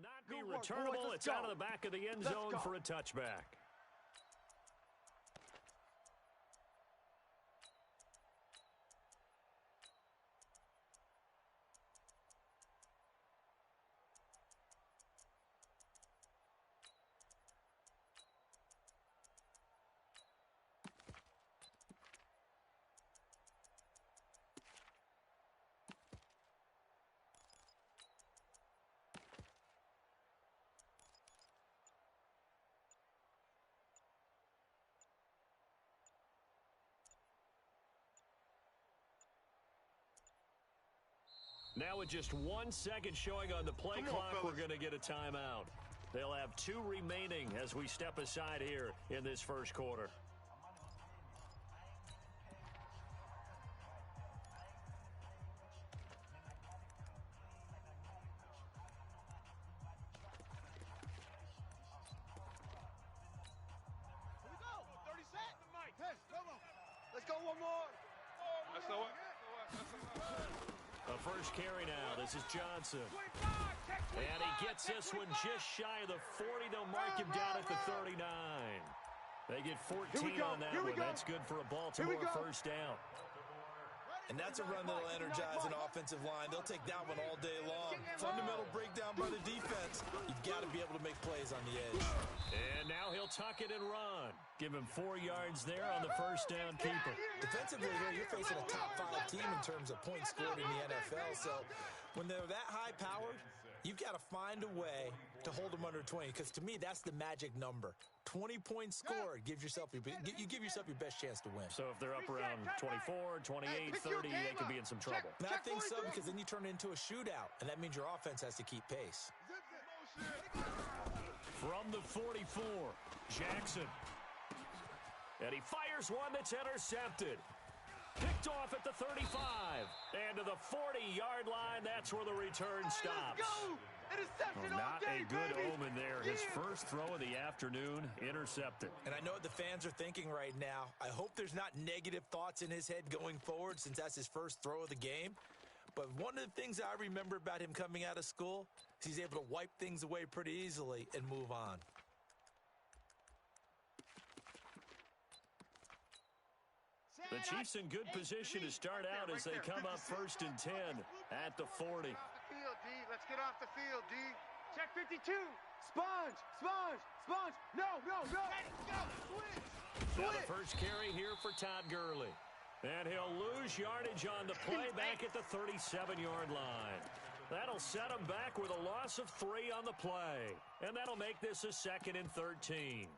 not be returnable. It's out of the back of the end zone for a touchback. Now with just 1 second showing on the play clock, we're going to get a timeout. They'll have 2 remaining as we step aside here in this first quarter. Here we go. 30 set. Hey, come on. Let's go one more. That's the what? The first carry now. This is Johnson. And he gets this one just shy of the 40. They'll mark him down at the 39. They get 14 on that one. That's good for a Baltimore first down. And that's a run that'll energize an offensive line. They'll take that one all day long. Fundamental breakdown by the defense. You've got to be able to make plays on the edge. And now he'll tuck it and run. Give him 4 yards there on the first down keeper. Defensively here, you're facing a top-5 team in terms of points scored in the NFL. So when they're that high-powered, you've got to find a way to hold them under 20. Because to me, that's the magic number. 20 points scored. You give yourself your best chance to win. So if they're up around 24, 28, 30, they could be in some trouble. And I think so, because then you turn it into a shootout, and that means your offense has to keep pace. From the 44, Jackson. And he fires one that's intercepted. Picked off at the 35. And to the 40-yard line, that's where the return stops. Interception not a good omen there. His first throw of the afternoon, intercepted. And I know what the fans are thinking right now. I hope there's not negative thoughts in his head going forward since that's his first throw of the game. But one of the things I remember about him coming out of school is he's able to wipe things away pretty easily and move on. The Chiefs in good position to start out as they come up 1st and 10 at the 40. Let's get off the field, D. Check 52. Sponge. No. Ready, go. Switch. Now the first carry here for Todd Gurley. And he'll lose yardage on the play back at the 37-yard line. That'll set him back with a loss of 3 on the play. And that'll make this a 2nd and 13.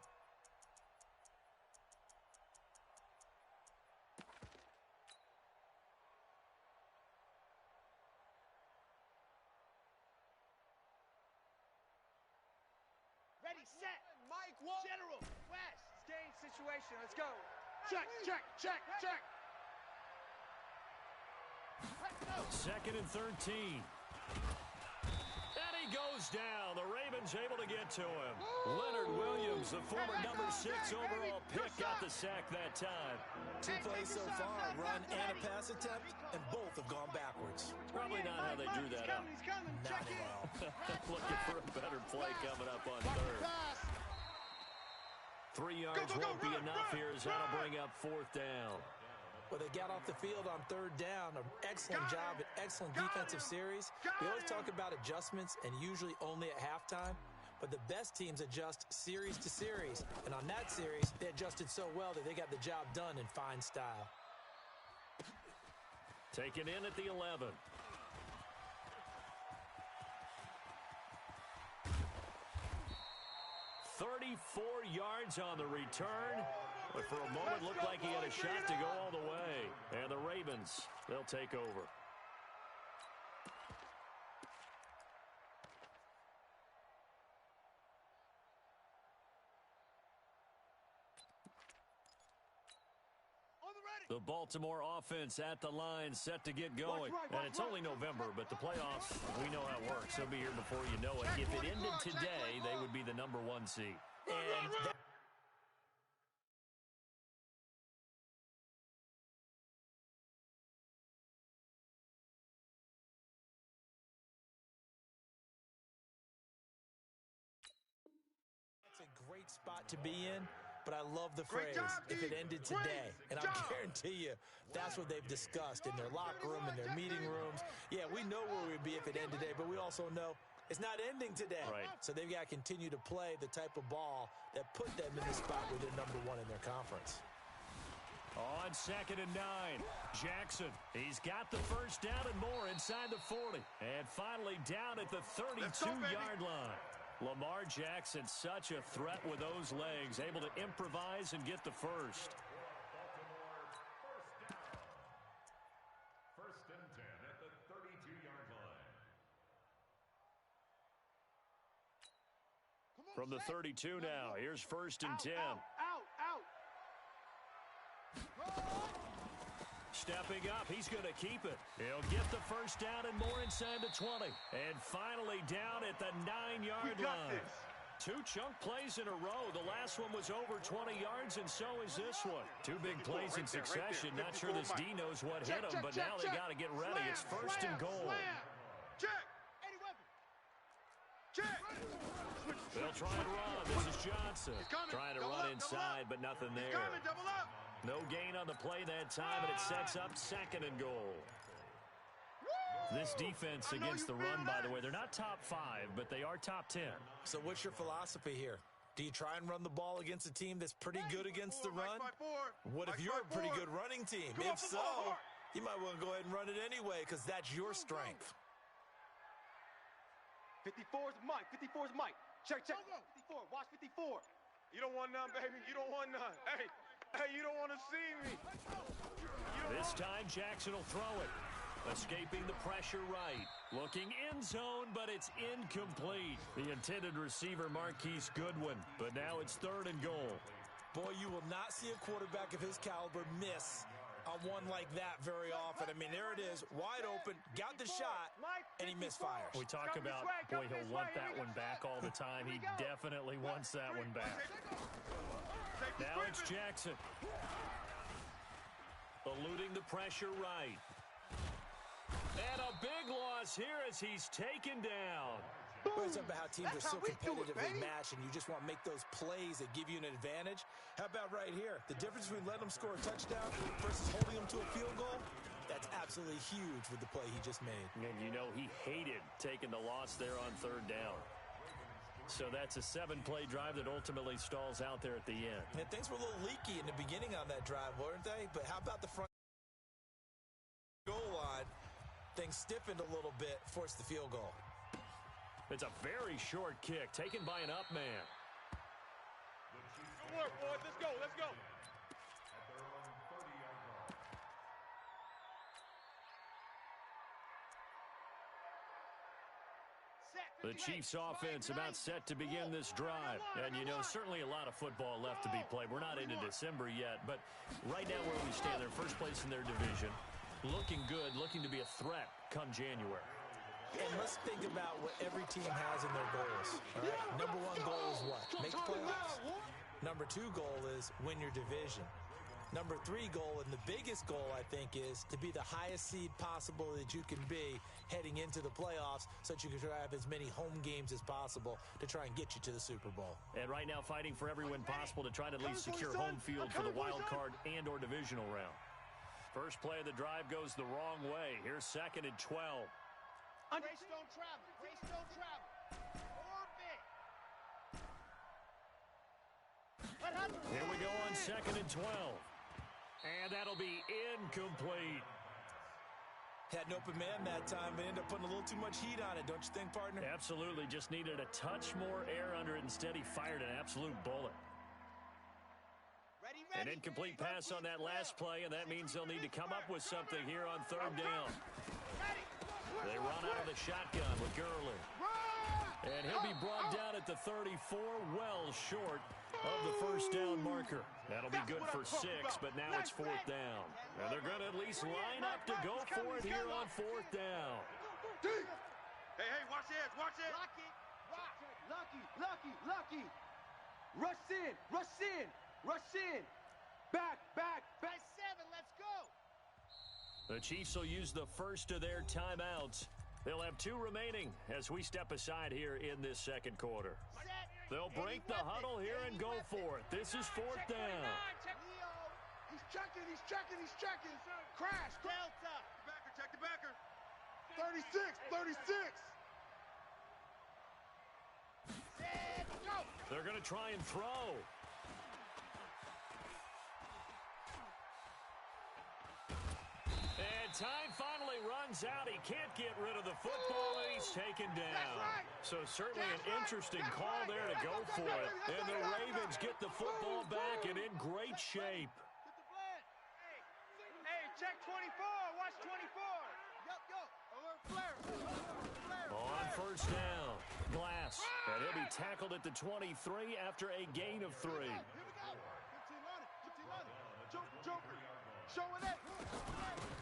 Ready, set. Mike, General, West. Game situation. Let's go. Check. 2nd and 13. And he goes down. The Ravens able to get to him. Leonard Williams, the former number 6 overall pick, got the sack that time. 2 plays so far, a run and a pass attempt, and both have gone backwards. Probably not how they drew that up. Not at all. Looking for a better play coming up on 3rd. 3 yards won't be enough here as that'll bring up 4th down. Well, they got off the field on 3rd down. An excellent job, an excellent defensive series. We always talk about adjustments and usually only at halftime. But the best teams adjust series to series. And on that series, they adjusted so well that they got the job done in fine style. Taken in at the 11. "34 yards on the return, but for a moment looked like he had a shot to go all the way. And the Ravens, they'll take over. The Baltimore offense at the line, set to get going. And it's only November, but the playoffs, we know how it works. They'll be here before you know it. If it ended today, they would be the number 1 seed. And great spot to be in, but I love the phrase, if it ended today. And I guarantee you, that's what they've discussed in their locker room, in their meeting rooms. Yeah, we know where we'd be if it ended today, but we also know it's not ending today. Right. So they've got to continue to play the type of ball that put them in the spot where they're number one in their conference. On 2nd and 9, Jackson. He's got the first down and more inside the 40. And finally down at the 32-yard line. Lamar Jackson, such a threat with those legs, able to improvise and get the first. First and 10 at the 32-yard line. From the 32 now, here's 1st and 10. Out. Stepping up, he's going to keep it. He'll get the first down and more inside the 20. And finally down at the 9-yard line. 2 chunk plays in a row. The last one was over 20 yards, and so is this one. 2 big plays in succession. Not sure this D knows what hit him, but now they got to get ready. It's 1st and goal. Check. They'll try and run. This is Johnson. Trying to run inside, but nothing there. Double up. No gain on the play that time, and it sets up 2nd and goal. This defense against the run, by the way, they're not top 5, but they are top 10. So what's your philosophy here? Do you try and run the ball against a team that's pretty good against the run? What if you're a pretty good running team? If so, you might want to go ahead and run it anyway because that's your strength. 54's Mike. 54's Mike. Check. 54. Watch 54. You don't want none, baby. You don't want none. Hey, you don't want to see me. This time, Jackson will throw it. Escaping the pressure right. Looking in zone, but it's incomplete. The intended receiver, Marquise Goodwin. But now it's 3rd and goal. Boy, you will not see a quarterback of his caliber miss on one like that very often. I mean, there it is, wide open, got the shot, and he misfires. We talk about, boy, he'll want that one back all the time. He definitely wants that one back. Now it's Jackson. Eluding the pressure right. And a big loss here as he's taken down. It's about how teams are so competitively matched, and you just want to make those plays that give you an advantage. How about right here? The difference between letting them score a touchdown versus holding them to a field goal, that's absolutely huge with the play he just made. And you know he hated taking the loss there on 3rd down. So that's a 7-play drive that ultimately stalls out there at the end. And things were a little leaky in the beginning on that drive, weren't they? But how about the front goal line? Things stiffened a little bit, forced the field goal. It's a very short kick taken by an up man. Good work, boys. Let's go. The Chiefs offense about set to begin this drive. And, you know, certainly a lot of football left to be played. We're not into December yet, but right now where we stand, they're first place in their division. Looking good, looking to be a threat come January. And let's think about what every team has in their goals. All right? Number 1 goal is what? Make the playoffs. Number 2 goal is win your division. Number 3 goal, and the biggest goal, I think, is to be the highest seed possible that you can be heading into the playoffs so that you can have as many home games as possible to try and get you to the Super Bowl. And right now fighting for every win possible to try to at least secure home field for the wild card and or divisional round. First play of the drive goes the wrong way. Here's 2nd and 12. Race don't travel. Orbit. Here we go on 2nd and 12. And that'll be incomplete. Had an open man that time, but ended up putting a little too much heat on it, don't you think, partner? Absolutely. Just needed a touch more air under it. Instead, he fired an absolute bullet. An incomplete pass on that last play, and that means they'll need to come up with something here on 3rd down. They run out of the shotgun with Gurley. And he'll be brought down at the 34, well short of the first down marker. That'll be good for 6, but now it's 4th down. And they're going to at least line up to go for it here on 4th down. Hey, watch this. Lock it. Lucky. Rush in. Back. 7, let's go. The Chiefs will use the first of their timeouts. They'll have 2 remaining as we step aside here in this second quarter. They'll break the huddle here and go for it. This is 4th down. He's checking. He's checking. Crash. Delta. Backer, check the backer. 36. Go. They're going to try and throw. And time finally runs out. He can't get rid of the football, and he's taken down. So certainly an interesting call there to go for it. And the Ravens get the football back and in great shape. Hey, check 24. Watch 24. Go. Alert flare. On first down, Glass. And he'll be tackled at the 23 after a gain of 3. Here we go. 15 on it. Joker. Showing it.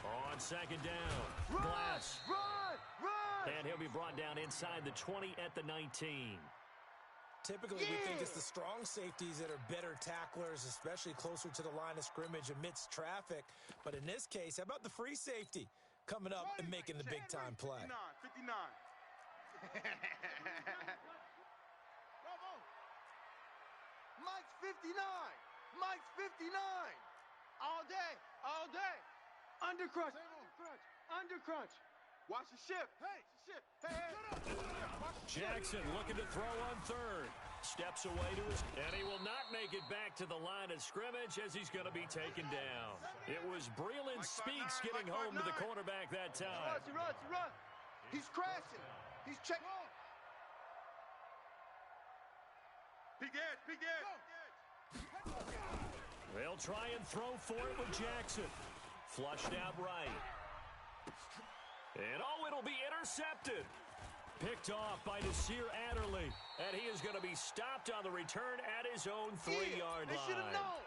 On second down, Glass. Run! And he'll be brought down inside the 20 at the 19. Typically, we think it's the strong safeties that are better tacklers, especially closer to the line of scrimmage amidst traffic. But in this case, how about the free safety coming up and making the big-time play? 59. Bravo. Mike's 59. All day. Undercrunch. Watch the shift. Hey. Jackson looking to throw on third. Steps away to his... And he will not make it back to the line of scrimmage as he's going to be taken down. It was Breland Speaks getting home to the quarterback that time. He runs. He's crashing. He's checking. Big edge. They'll try and throw for it with Jackson. Flushed out right. And it'll be intercepted. Picked off by Nasir Adderley. And he is going to be stopped on the return at his own 3-yard line. They should have known.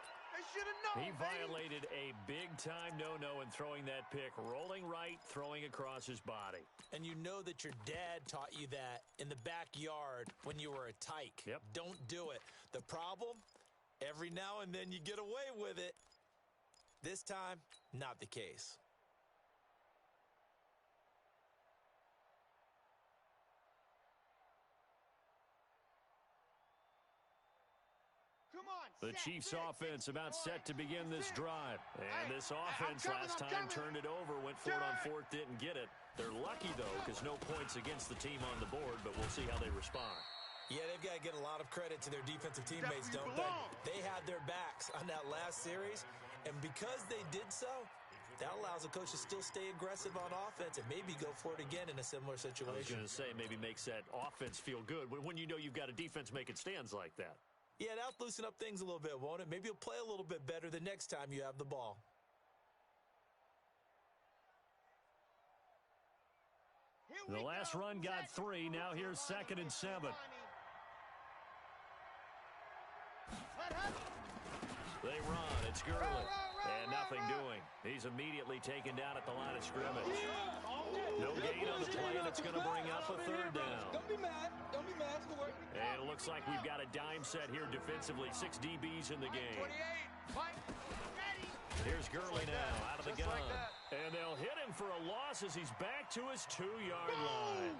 He violated a big-time no-no in throwing that pick. Rolling right, throwing across his body. And you know that your dad taught you that in the backyard when you were a tyke. Yep. Don't do it. The problem, every now and then you get away with it. This time, not the case. The Chiefs offense about set to begin this drive. And this offense last time turned it over, went for it on 4th, didn't get it. They're lucky, though, because no points against the team on the board, but we'll see how they respond. Yeah, they've got to get a lot of credit to their defensive teammates, don't they? They had their backs on that last series, and because they did so, that allows the coach to still stay aggressive on offense and maybe go for it again in a similar situation. I was going to say, maybe makes that offense feel good when you know you've got a defense making stands like that. Yeah, that'll loosen up things a little bit, won't it? Maybe you'll play a little bit better the next time you have the ball. The last run got 3. Now here's 2nd and 7. They run. It's Gurley. And nothing doing. He's immediately taken down at the line of scrimmage. No gain on the play, and it's going to bring up a 3rd down. Don't be mad. And it looks like we've got a dime set here defensively. 6 DBs in the game. Here's Gurley now out of the gun. And they'll hit him for a loss as he's back to his 2-yard line.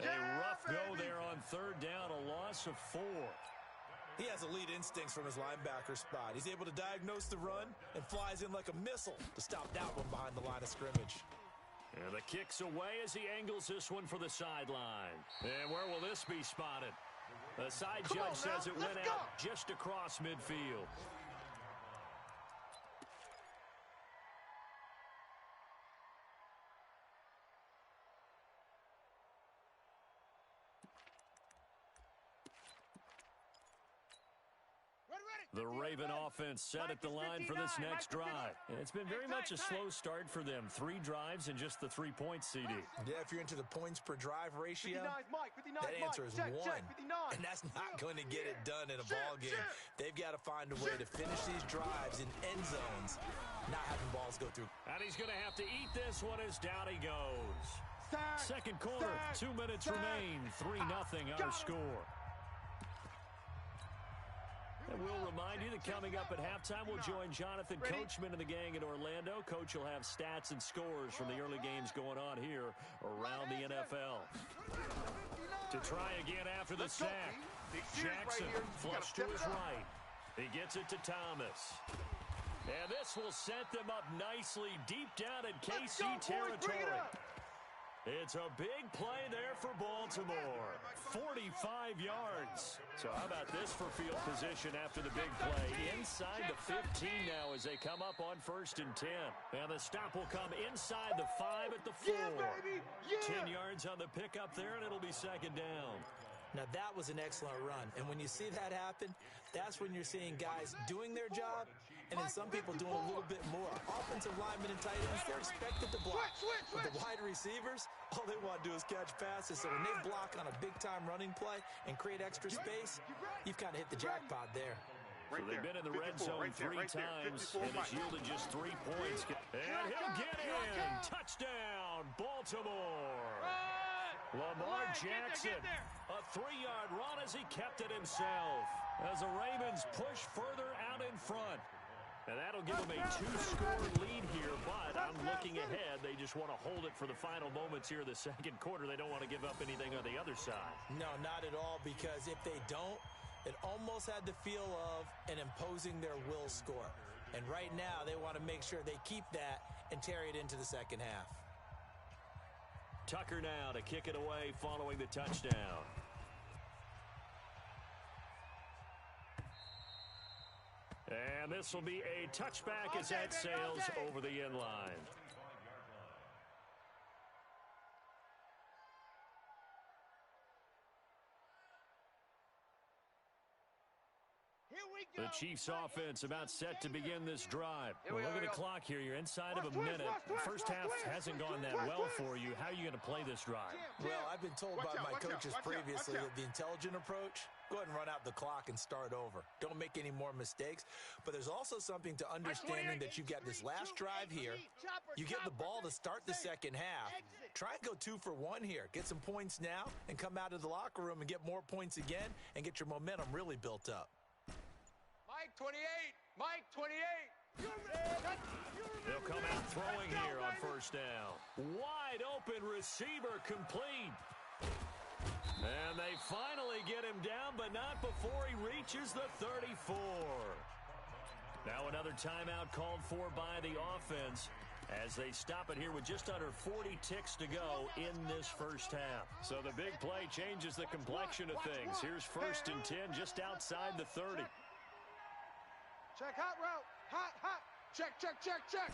A rough go there on 3rd down, a loss of 4. He has elite instincts from his linebacker spot. He's able to diagnose the run and flies in like a missile to stop that one behind the line of scrimmage. And the kick's away as he angles this one for the sideline. And where will this be spotted? The side judge says it went out just across midfield. The Raven offense set at the line for this next drive. And it's been very much a slow start for them. 3 drives and just the 3-point CD. Yeah, if you're into the points per drive ratio, that answer is 1. And that's not going to get it done in a ball game. They've got to find a way to finish these drives in end zones, not having balls go through. And he's going to have to eat this one as down he goes. Second quarter, 2 minutes remain. 3-0 our score. And we'll remind you that coming up at halftime, we'll join Jonathan Coachman and the gang in Orlando. Coach will have stats and scores from the early games going on here around the NFL. To try again after the sack. Jackson flush to his right. He gets it to Thomas. And this will set them up nicely deep down in KC territory. It's a big play there for Baltimore. 45 yards. So how about this for field position after the big play? Inside the 15 now as they come up on 1st and 10. And the stop will come inside the 5 at the 4. 10 yards on the pickup there, and it'll be 2nd down. Now, that was an excellent run. And when you see that happen, that's when you're seeing guys doing their job and then some people doing a little bit more. Offensive linemen and tight ends, they're expected to block. But the wide receivers, all they want to do is catch passes. So when they block on a big-time running play and create extra space, you've kind of hit the jackpot there. So they've been in the red zone 3 times, and it's yielded just 3 points. And he'll get in. Touchdown, Baltimore. Lamar Jackson, a 3-yard run as he kept it himself. As the Ravens push further out in front. And that'll give them a 2-score lead here, but I'm looking ahead. They just want to hold it for the final moments here in the 2nd quarter. They don't want to give up anything on the other side. No, not at all, because if they don't, it almost had the feel of an imposing their will score. And right now, they want to make sure they keep that and carry it into the 2nd half. Tucker now to kick it away following the touchdown. And this will be a touchback as that sails over the end line. The Chiefs offense about set to begin this drive. Well, look at the clock here. You're inside of a minute. The first half hasn't gone that well for you. How are you going to play this drive? Well, I've been told by my coaches previously that the intelligent approach, go ahead and run out the clock and start over. Don't make any more mistakes. But there's also something to understanding that you've got this last drive here. You get the ball to start the 2nd half. Try and go 2 for 1 here. Get some points now and come out of the locker room and get more points again and get your momentum really built up. Mike 28. Mike 28. They'll come out throwing here on 1st down. Wide open receiver complete. And they finally get him down, but not before he reaches the 34. Now another timeout called for by the offense as they stop it here with just under 40 ticks to go in this first half. So the big play changes the complexion of things. Here's 1st and 10 just outside the 30. Check hot route. Hot, hot. Check, check, check, check.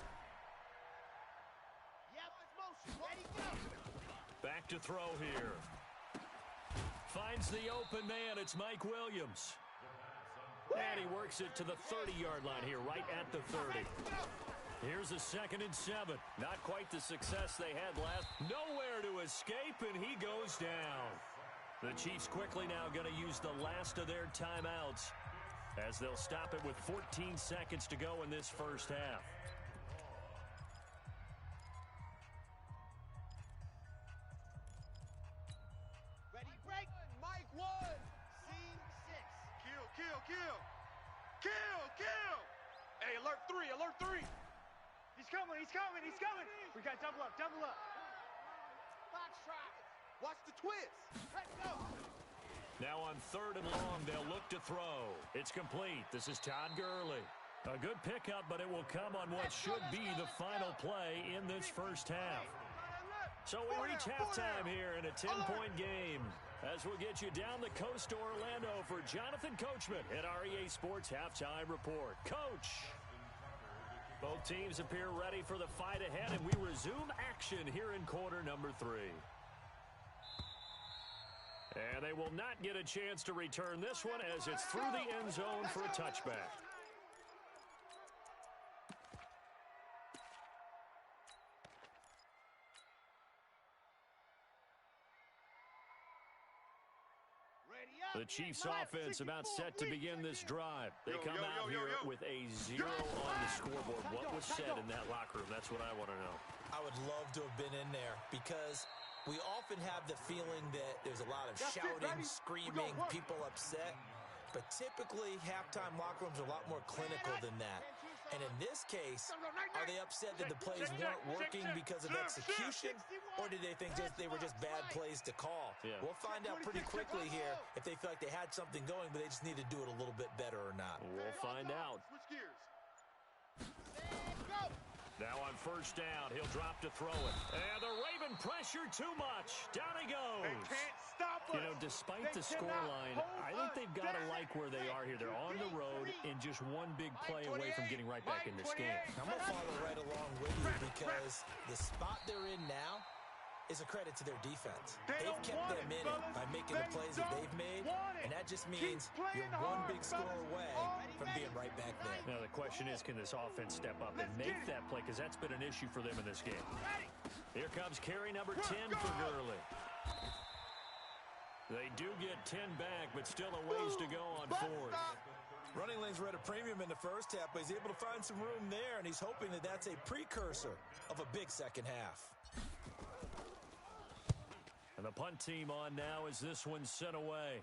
Yep, it's motion. Ready, go. Back to throw here. Finds the open man. It's Mike Williams. And he works it to the 30-yard line here, right at the 30. Here's a 2nd and 7. Not quite the success they had last. Nowhere to escape, and he goes down. The Chiefs quickly now going to use the last of their timeouts as they'll stop it with 14 seconds to go in this first half. Ready, break. Mike 1. Scene 6. Kill, kill, kill. Kill, kill. Hey, alert 3, alert 3. He's coming, he's coming, he's coming. We got double up, double up. Box try. Watch the twist. Let's go. Now on 3rd and long, they'll look to throw. It's complete. This is Todd Gurley. A good pickup, but it will come on what should be the final play in this first half. So we reach halftime here in a 10-point game as we'll get you down the coast to Orlando for Jonathan Coachman at our EA Sports Halftime Report. Coach, both teams appear ready for the fight ahead, and we resume action here in quarter number 3. And they will not get a chance to return this one as it's through the end zone for a touchback. The Chiefs offense about set to begin this drive. They come out here with a 0 on the scoreboard. What was said in that locker room? That's what I want to know. I would love to have been in there because we often have the feeling that there's a lot of shouting, screaming, people upset. but typically halftime locker rooms are a lot more clinical than that. And in this case, are they upset that the plays weren't working because of execution, or did they think they were just bad plays to call? Yeah. We'll find out pretty quickly here if they feel like they had something going, but they just need to do it a little bit better or not. We'll find out. Switch gears. Now on first down, he'll drop to throw it. And the Raven pressure too much. Down he goes. They can't stop us. You know, despite the scoreline, I think they've got to like where they are here. They're on the road and just one big play away from getting right back in this game. I'm going to follow right along with you because the spot they're in now is a credit to their defense. They've kept them in it by making the plays that they've made, and that just means you're one big score away from being right back there. Now, the question is, can this offense step up and make that play? Because that's been an issue for them in this game. Here comes carry number 10 for Gurley. They do get 10 back, but still a ways to go on fourth. Running lanes were at a premium in the first half, but he's able to find some room there, and he's hoping that that's a precursor of a big second half. And the punt team on now as this one's sent away.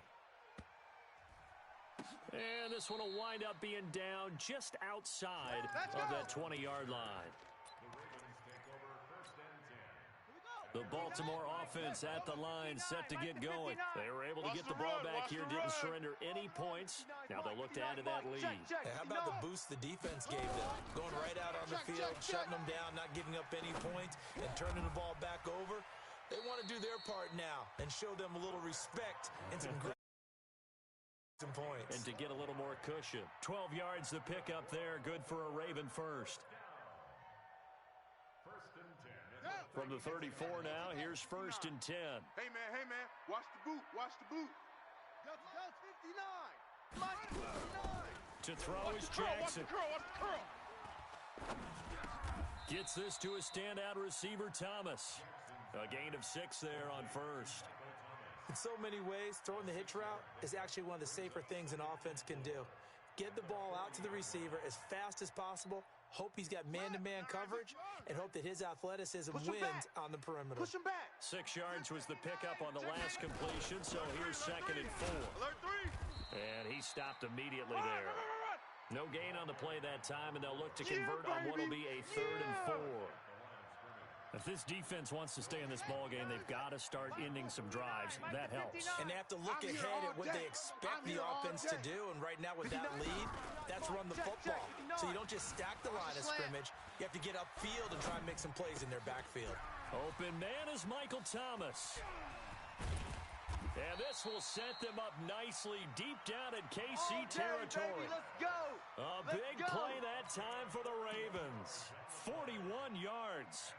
And this one will wind up being down just outside of that 20-yard line. The Baltimore offense at the line, set to get going. They were able to get the ball back here, didn't surrender any points. Now they'll look to add to that lead. Hey, how about the boost the defense gave them? Going right out on the field, shutting them down, not giving up any points, and turning the ball back over. They want to do their part now and show them a little respect and some great points. And to get a little more cushion. 12 yards to pick up there. Good for a Raven first. From the 34 now, here's first and 10. Hey, man, watch the boot, watch the boot. Go, 59. Mike, 59. To throw is Jackson. Watch the curl. Gets this to a standout receiver, Thomas. A gain of 6 there on first. In so many ways, throwing the hitch route is actually one of the safer things an offense can do. Get the ball out to the receiver as fast as possible, hope he's got man-to-man coverage, and hope that his athleticism wins on the perimeter. Push him back. 6 yards was the pickup on the last completion, so here's second and 4. Alert 3. And he stopped immediately there. No gain on the play that time, and they'll look to convert on what will be a 3rd and 4. If this defense wants to stay in this ballgame, they've got to start ending some drives. That helps. And they have to look ahead at what they expect the offense to do. And right now with that lead, that's run the football. So you don't just stack the line of scrimmage. You have to get upfield and try and make some plays in their backfield. Open man is Michael Thomas. And this will set them up nicely deep down in KC territory. Let's go. A big play that time for the Ravens. 41 yards.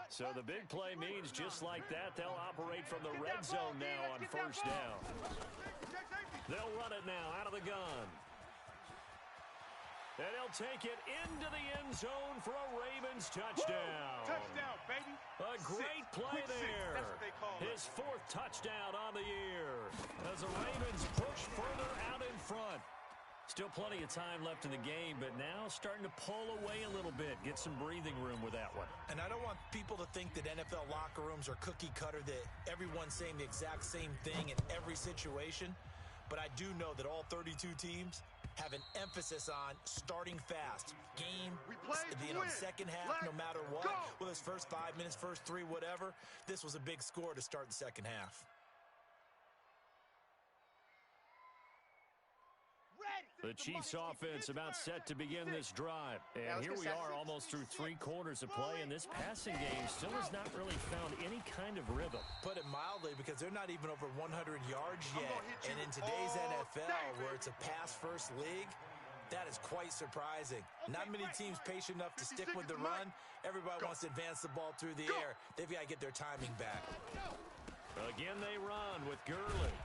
So the big play means just like that, they'll operate from the red zone now on first down. They'll run it now out of the gun. And he'll take it into the end zone for a Ravens touchdown. Touchdown, baby. A great play there. That's what they call it. His 4th touchdown on the year as the Ravens push further out in front. Still plenty of time left in the game, but now starting to pull away a little bit, get some breathing room with that one. And I don't want people to think that NFL locker rooms are cookie cutter, that everyone's saying the exact same thing in every situation. But I do know that all 32 teams have an emphasis on starting fast. Game, second half, no matter what. Whether it's first 5 minutes, first 3, whatever. This was a big score to start the second half. The Chiefs offense about set to begin this drive. And here we are almost through 3 quarters of play, and this passing game still has not really found any kind of rhythm. Put it mildly, because they're not even over 100 yards yet. And in today's NFL, where it's a pass-first league, that is quite surprising. Not many teams patient enough to stick with the run. Everybody wants to advance the ball through the air. They've got to get their timing back. Again, they run with Gurley.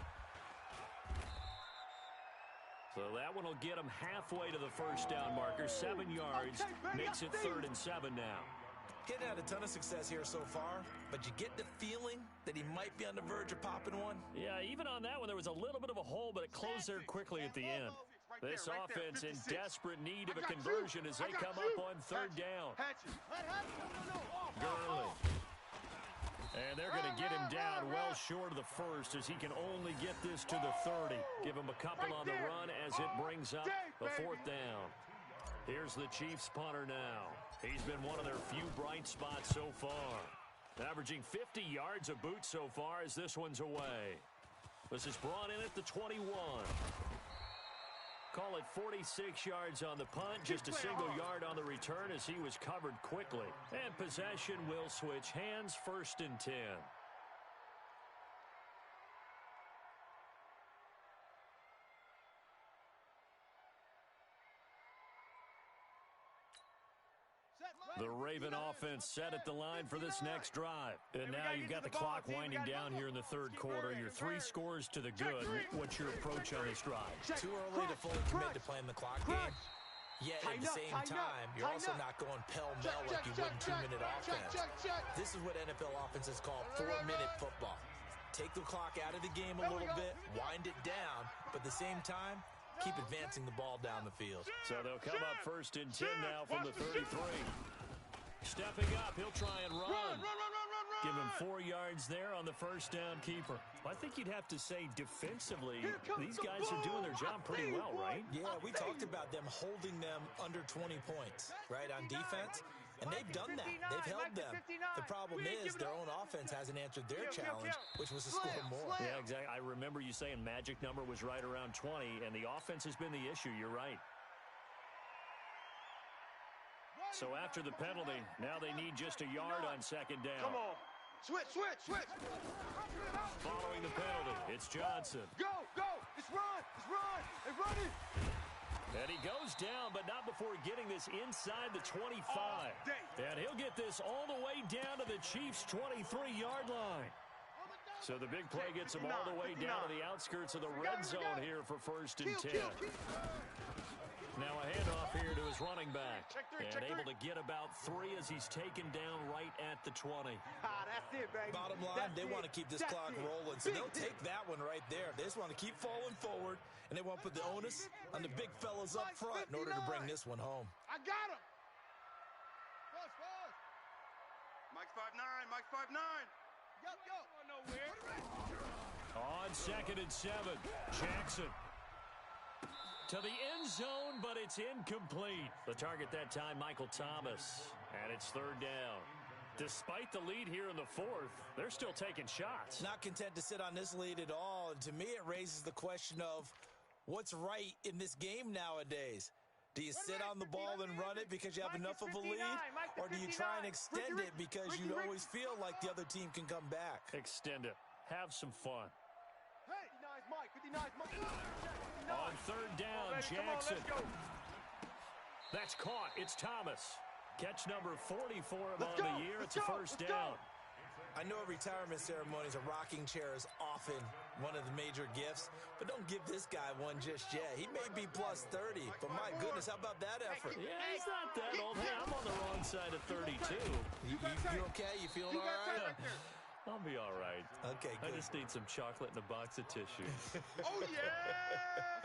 So that one will get them halfway to the first down marker. 7 yards makes it 3rd and 7 now. Getting had a ton of success here so far, but you get the feeling that he might be on the verge of popping one. Yeah, even on that one, there was a little bit of a hole, but it closed there quickly at the end. This offense in desperate need of a conversion as they come up on 3rd down. Gurley. And they're going to get him down well short of the first as he can only get this to the 30. Give him a couple on the run as it brings up the fourth down. Here's the Chiefs punter now. He's been one of their few bright spots so far. Averaging 50 yards a boot so far as this one's away. This is brought in at the 21. Call it 46 yards on the punt, just a single yard on the return as he was covered quickly. And possession will switch hands, 1st and 10. The Raven offense set at the line for this next drive. And now you've got the clock winding down here in the third quarter. You're 3 scores to the good. What's your approach on this drive? Too early to fully commit to playing the clock game. Yet at the same time, you're also not going pell-mell like you would in 2-minute offense. This is what NFL offenses call 4-minute football. Take the clock out of the game a little bit, wind it down, but at the same time, keep advancing the ball down the field. So they'll come up 1st and 10 now from the 33. Stepping up, he'll try and run. Give him 4 yards there on the first down keeper. I think you'd have to say defensively, these guys are doing their job pretty well, right? Yeah, we talked about them holding them under 20 points, right, on defense. And they've done that. They've held them. The problem is their own offense hasn't answered their challenge, which was to score more. Yeah, exactly. I remember you saying magic number was right around 20, and the offense has been the issue. You're right. So after the penalty, now they need just a yard on 2nd down. Come on. Switch. Following the penalty, it's Johnson. Go. Just run. And run it. And he goes down, but not before getting this inside the 25. And he'll get this all the way down to the Chiefs' 23-yard line. So the big play gets him all the way down to the outskirts of the red zone here for 1st and 10. Now a handoff here to his running back. And able to get about 3 as he's taken down right at the 20. That's it, baby. Bottom line, they want to keep this clock rolling, so they'll take that one right there. They just want to keep falling forward, and they want to put the onus on the big fellas up front in order to bring this one home. I got him. Mike's 5'9", Mike's 5'9". Yo. Nowhere. On 2nd and 7, Jackson. To the end zone, but it's incomplete. The target that time, Michael Thomas. And it's 3rd down. Despite the lead here in the 4th, they're still taking shots. Not content to sit on this lead at all. And to me, it raises the question of what's right in this game nowadays. Do you sit on the ball and run it because you have enough of a lead? Or do you try and extend it because you always feel like the other team can come back? Extend it. Have some fun. Hey, 59's Mike. On 3rd down, Jackson. That's caught. It's Thomas. Catch number 40 for him on the year. It's a 1st down. I know at retirement ceremonies, a rocking chair is often one of the major gifts, but don't give this guy one just yet. He may be plus 30, but my goodness, how about that effort? Yeah, he's not that old. Hey, I'm on the wrong side of 32. You okay? You feeling all right? I'll be all right. Okay, good. I just need some chocolate and a box of tissues. Oh, yeah!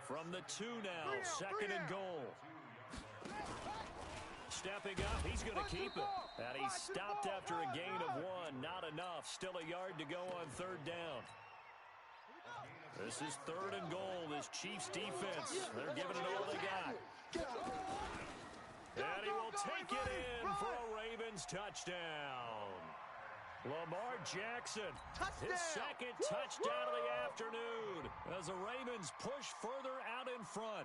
From the 2 now, 2nd and goal. Stepping up, he's going to keep it. And he stopped after a gain of 1. Not enough. Still a yard to go on 3rd down. This is 3rd and goal. This Chiefs defense, they're giving it all they got. And he will take it in for a Ravens touchdown. Lamar Jackson, his 2nd touchdown of the afternoon as the Ravens push further out in front.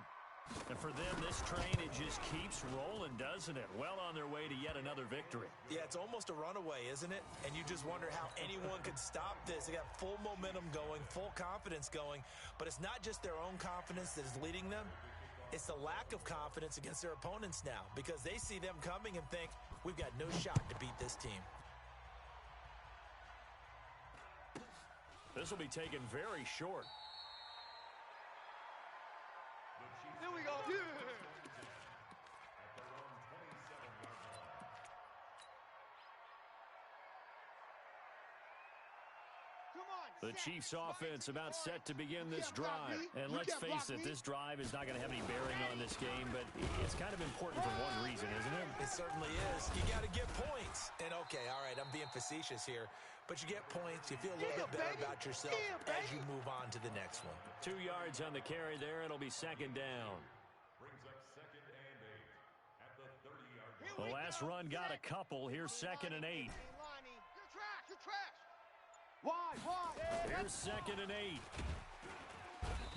And for them, this train, it just keeps rolling, doesn't it? Well on their way to yet another victory. Yeah, it's almost a runaway, isn't it? And you just wonder how anyone could stop this. They got full momentum going, full confidence going. But it's not just their own confidence that is leading them. It's the lack of confidence against their opponents now because they see them coming and think, we've got no shot to beat this team. This will be taken very short. Here we go. Yeah. The Chiefs offense about set to begin this drive. And let's face it, this drive is not going to have any bearing on this game, but it's kind of important for one reason, isn't it? It certainly is. You got to get points. And okay, all right, I'm being facetious here, but you get points. You feel a little bit better about yourself as you move on to the next one. 2 yards on the carry there. It'll be second down. Brings up 2nd and 8 at the 30-yard line. The last run got a couple. Here's 2nd and 8. You're trash. You're trash. Why? Here's 2nd and 8.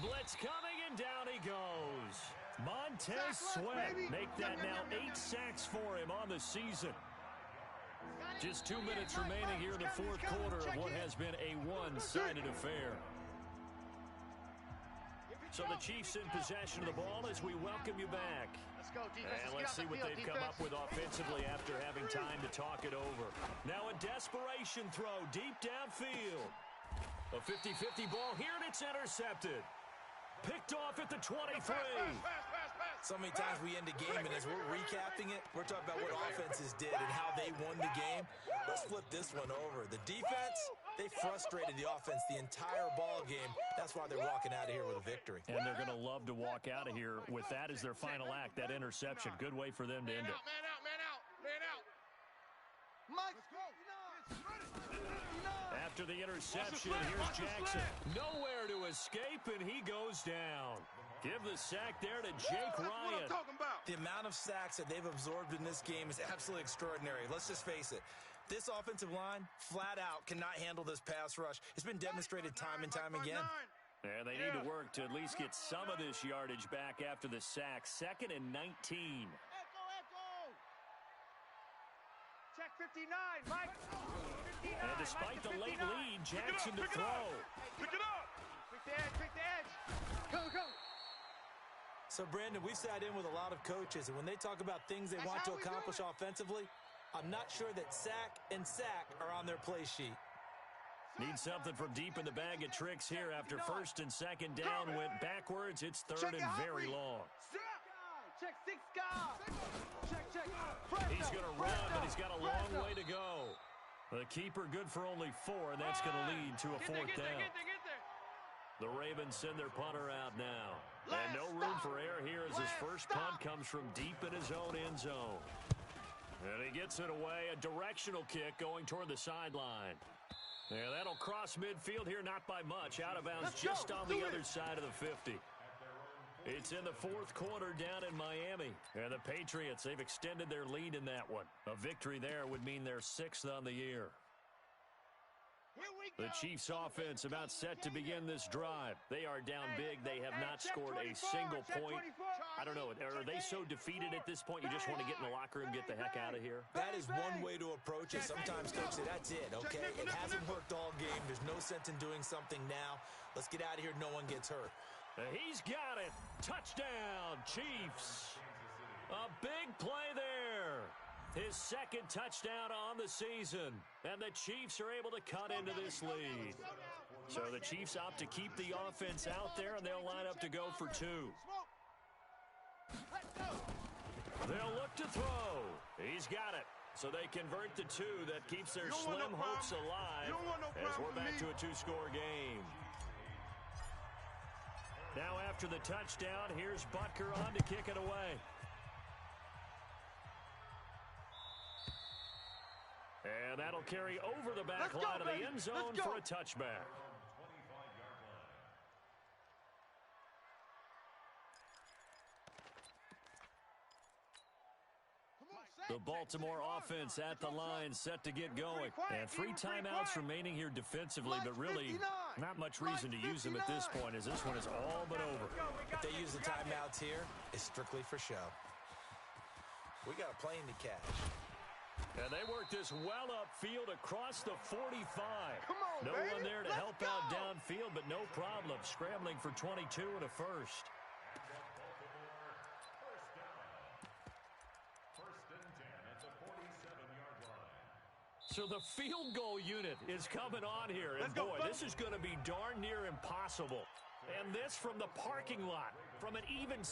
Blitz coming, and down he goes. Montez Sweat make that now 8 sacks for him on the season. Just 2 minutes remaining here in the fourth quarter of what has been a one-sided affair. So the Chiefs in possession of the ball as we welcome you back. And let's see what they've come up with offensively after having time to talk it over. Now a desperation throw deep downfield. A 50-50 ball here, and it's intercepted. Picked off at the 23. So many times we end a game, and as we're recapping it, we're talking about what offenses did and how they won the game. Let's flip this one over. The defense, they frustrated the offense the entire ball game. That's why they're walking out of here with a victory. And they're going to love to walk out of here with that as their final act, that interception. Good way for them to end it. Man out. Mike, After the interception, here's Jackson. Nowhere to escape, and he goes down. Give the sack there to Jake Ryan. The amount of sacks that they've absorbed in this game is absolutely extraordinary. Let's just face it. This offensive line, flat out, cannot handle this pass rush. It's been demonstrated time and time again. And they need to work to at least get some of this yardage back after the sack. 2nd and 19. Check 59, Mike. 59. And despite the late lead, Jackson to throw. Pick it up. Quick the edge. Go. So, Brandon, we've sat in with a lot of coaches, and when they talk about things they want to accomplish offensively, I'm not sure that sack and sack are on their play sheet. Need something from deep in the bag of tricks here after 1st and 2nd down went backwards. It's 3rd and very long. Check 6 guys. Check. He's going to run, but he's got a long way to go. The keeper good for only 4, and that's going to lead to a 4th down. Get there. The Ravens send their punter out now. And no room for error here as his first punt comes from deep in his own end zone. And he gets it away, a directional kick going toward the sideline. Yeah, that'll cross midfield here, not by much. Out of bounds just on the other side of the 50. It's in the fourth quarter down in Miami. And the Patriots, they've extended their lead in that one. A victory there would mean they're 6th on the year. The Chiefs offense about set to begin this drive. They are down big. They have not scored a single point. I don't know. Are they so defeated at this point you just want to get in the locker room, get the heck out of here? That is one way to approach it. Sometimes coaches say, that's it, okay? It hasn't worked all game. There's no sense in doing something now. Let's get out of here. No one gets hurt. He's got it. Touchdown, Chiefs. A big play there. His 2nd touchdown on the season. And the Chiefs are able to cut into this lead. So the Chiefs opt to keep the offense out there, and they'll line up to go for 2. They'll look to throw. He's got it. So they convert the 2. That keeps their slim hopes alive as we're back to a 2-score game. Now after the touchdown, here's Butker on to kick it away. And that'll carry over the back line of the end zone for a touchback. The Baltimore offense at the line set to get going. And 3 timeouts remaining here defensively, but really not much reason to use them at this point as this one is all but over. If they use the timeouts here, it's strictly for show. We got a plane to catch. And they work this well upfield across the 45. No baby. one there to Let's help go. out downfield, but no problem. Scrambling for 22 and a first. So the field goal unit is coming on here. And boy, this is going to be darn near impossible. And this from the parking lot, from an even